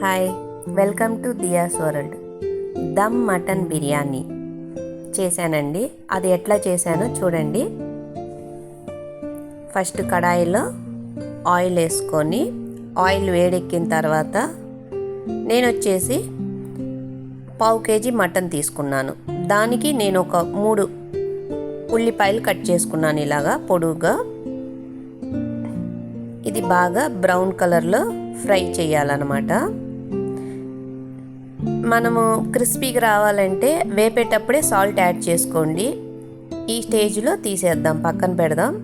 Hi, welcome to Diya's world. Dum mutton biryani చేశానండి. అది ఎట్లా చేశానో చూడండి. ఫస్ట్ కడాయిలో ఆయిల్ వేసుకొని, ఆయిల్ వేడెక్కిన తర్వాత నేను వచ్చేసి 1/2 kg మటన్ తీసుకున్నాను. దానికి నేను ఒక 3 ఉల్లిపాయలు కట్ చేసుకున్నాను ఇలాగా పొడువుగా. ఇది బాగా బ్రౌన్ కలర్లో ఫ్రై చేయాలన్నమాట. మనము క్రిస్పీగా రావాలంటే వేపేటప్పుడే సాల్ట్ యాడ్ చేసుకోండి. ఈ స్టేజ్లో తీసేద్దాం, పక్కన పెడదాం.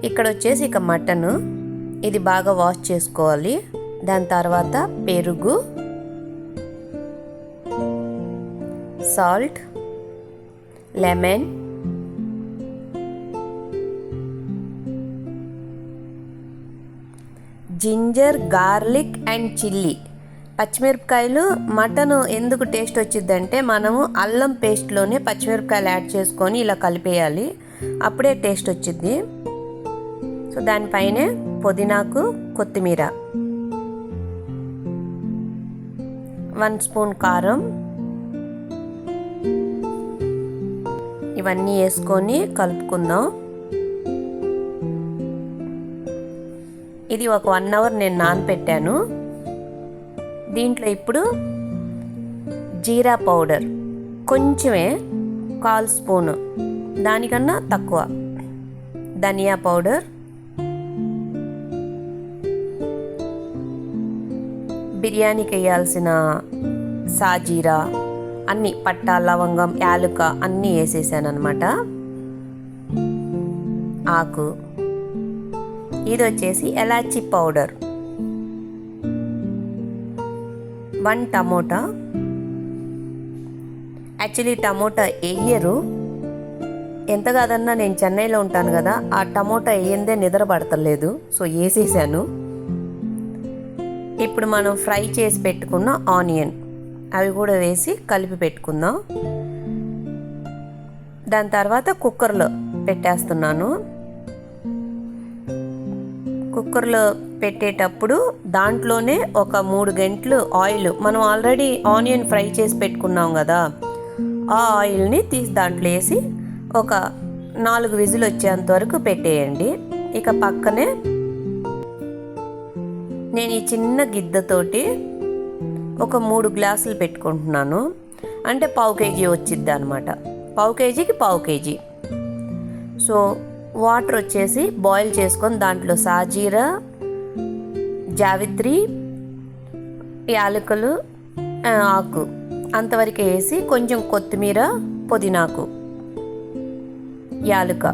ఇక్కడ వచ్చేసి ఇక మటన్ ఇది బాగా వాష్ చేసుకోవాలి. దాని తర్వాత పెరుగు, salt, lemon, ginger, garlic and chilli, పచ్చిమిరపకాయలు. మటన్ ఎందుకు టేస్ట్ వచ్చిందంటే మనము అల్లం పేస్ట్లోనే పచ్చిమిరపకాయలు యాడ్ చేసుకొని ఇలా కలిపేయాలి, అప్పుడే టేస్ట్ వచ్చింది. సో దానిపైనే పుదీనాకు, కొత్తిమీర, 1 స్పూన్ కారం, ఇవన్నీ వేసుకొని కలుపుకుందాం. ఇది ఒక 1 అవర్ నేను నానపెట్టాను. దీంట్లో ఇప్పుడు జీరా పౌడర్ కొంచెమే, 1/4 స్పూను, దానికన్నా తక్కువ. ధనియా పౌడర్, బిర్యానీకి వేయాల్సిన సాజీరా అన్నీ, పట్టా, లవంగం, యాలుక అన్నీ వేసేసాను అనమాట. ఆకు, ఇది వచ్చేసి elaichi powder, 1 tomato. Actually tomato వేయరు, ఎంత కాదన్నా నేను చెన్నైలో ఉంటాను కదా, ఆ టమోటా వేయందే నిద్ర పడతలేదు, సో వేసేసాను. ఇప్పుడు మనం ఫ్రై చేసి పెట్టుకున్న ఆనియన్ అవి కూడా వేసి కలిపి పెట్టుకుందాం. దాని తర్వాత కుక్కర్లో పెట్టేస్తున్నాను. కుక్కర్లో పెట్టేటప్పుడు దాంట్లోనే ఒక 3 గంటలు ఆయిల్, మనం ఆల్రెడీ ఆనియన్ ఫ్రై చేసి పెట్టుకున్నాం కదా, ఆ ఆయిల్ని తీసి దాంట్లో వేసి ఒక 4 విజిల్ వచ్చేంత వరకు పెట్టేయండి. ఇక పక్కనే నేను ఈ చిన్న గిద్దతోటి ఒక 3 గ్లాసులు పెట్టుకుంటున్నాను. అంటే 1/2 kg వచ్చిద్ది అనమాట. 1/2 kgకి 1/2 kg. సో వాటర్ వచ్చేసి బాయిల్ చేసుకొని దాంట్లో సాజీరా, జావిత్రి, యాలకులు, ఆకు అంతవరకు వేసి కొంచెం కొత్తిమీర, పుదీనాకు, యాలుక,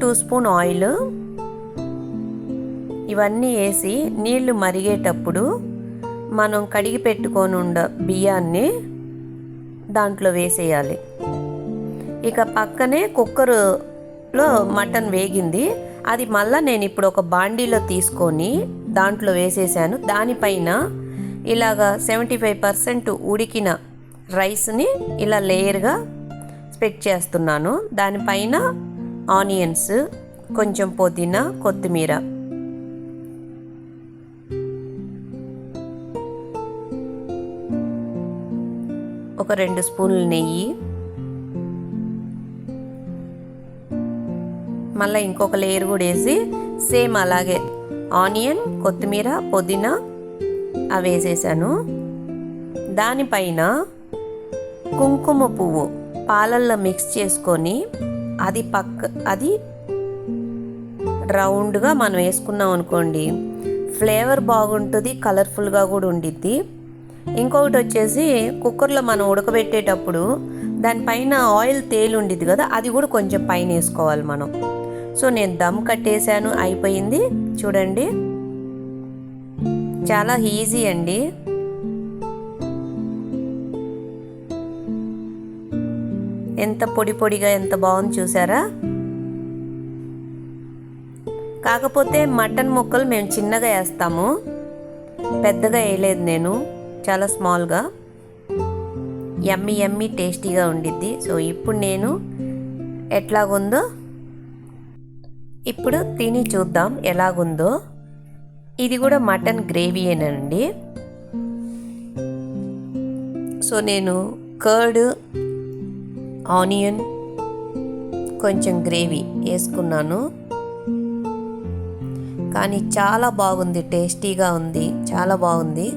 టూ స్పూన్ ఆయిల్, ఇవన్నీ వేసి నీళ్లు మరిగేటప్పుడు మనం కడిగి పెట్టుకొని ఉండ బియ్యాన్ని దాంట్లో వేసేయాలి. ఇక పక్కనే కుక్కర్లో మటన్ వేగింది, అది మళ్ళీ నేను ఇప్పుడు ఒక బాండీలో తీసుకొని దాంట్లో వేసేసాను. దానిపైన ఇలాగా 75% ఉడికిన రైస్ని ఇలా లేయర్గా స్ప్రెడ్ చేస్తున్నాను. దానిపైన ఆనియన్స్, కొంచెం పుదీనా, కొత్తిమీర, ఒక 2 స్పూన్లు నెయ్యి, మళ్ళీ ఇంకొక లేయర్ కూడా వేసి సేమ్ అలాగే ఆనియన్, కొత్తిమీర, పుదీనా అవి వేసేసాను. దానిపైన కుంకుమ పువ్వు పాలల్లో మిక్స్ చేసుకొని అది రౌండ్గా మనం వేసుకున్నాం అనుకోండి, ఫ్లేవర్ బాగుంటుంది, కలర్ఫుల్గా కూడా ఉండిద్ది. ఇంకొకటి వచ్చేసి కుక్కర్లో మనం ఉడకబెట్టేటప్పుడు దానిపైన ఆయిల్ తేలి ఉండిద్ది కదా, అది కూడా కొంచెం పైన వేసుకోవాలి మనం. సో నేను దమ్ కట్టేసాను, అయిపోయింది. చూడండి, చాలా ఈజీ అండి. ఎంత పొడి పొడిగా ఎంత బాగుంది చూసారా. కాకపోతే మటన్ ముక్కలు మేము చిన్నగా వేస్తాము, పెద్దగా వేయలేదు నేను, చాలా స్మాల్గా. యమ్మీ యమ్మీ టేస్టీగా ఉండిద్ది. సో ఇప్పుడు నేను ఎట్లాగుందో ఇప్పుడు తిని చూద్దాం ఎలాగుందో. ఇది కూడా మటన్ గ్రేవీయేనండి. సో నేను కర్డ్, ఆనియన్, కొంచెం గ్రేవీ వేసుకున్నాను. కానీ చాలా బాగుంది, టేస్టీగా ఉంది, చాలా బాగుంది.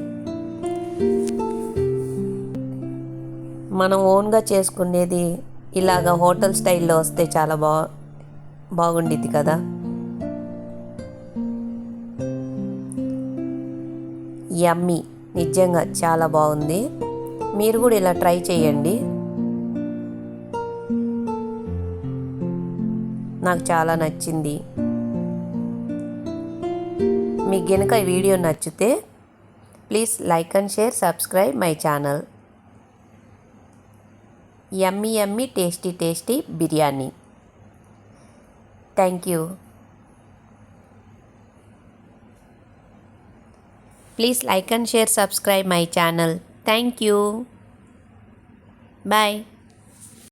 మనం ఓన్గా చేసుకునేది ఇలాగ హోటల్ స్టైల్లో వస్తే చాలా బాగుండిద్ది కదా. యమ్మీ, నిజంగా చాలా బాగుంది. మీరు కూడా ఇలా ట్రై చేయండి. నాకు చాలా నచ్చింది. మీకు గనుక ఈ వీడియో నచ్చితే please like and share, subscribe my channel. Yummy yummy tasty tasty biryani. Thank you. Please like and share, subscribe my channel. Thank you. Bye.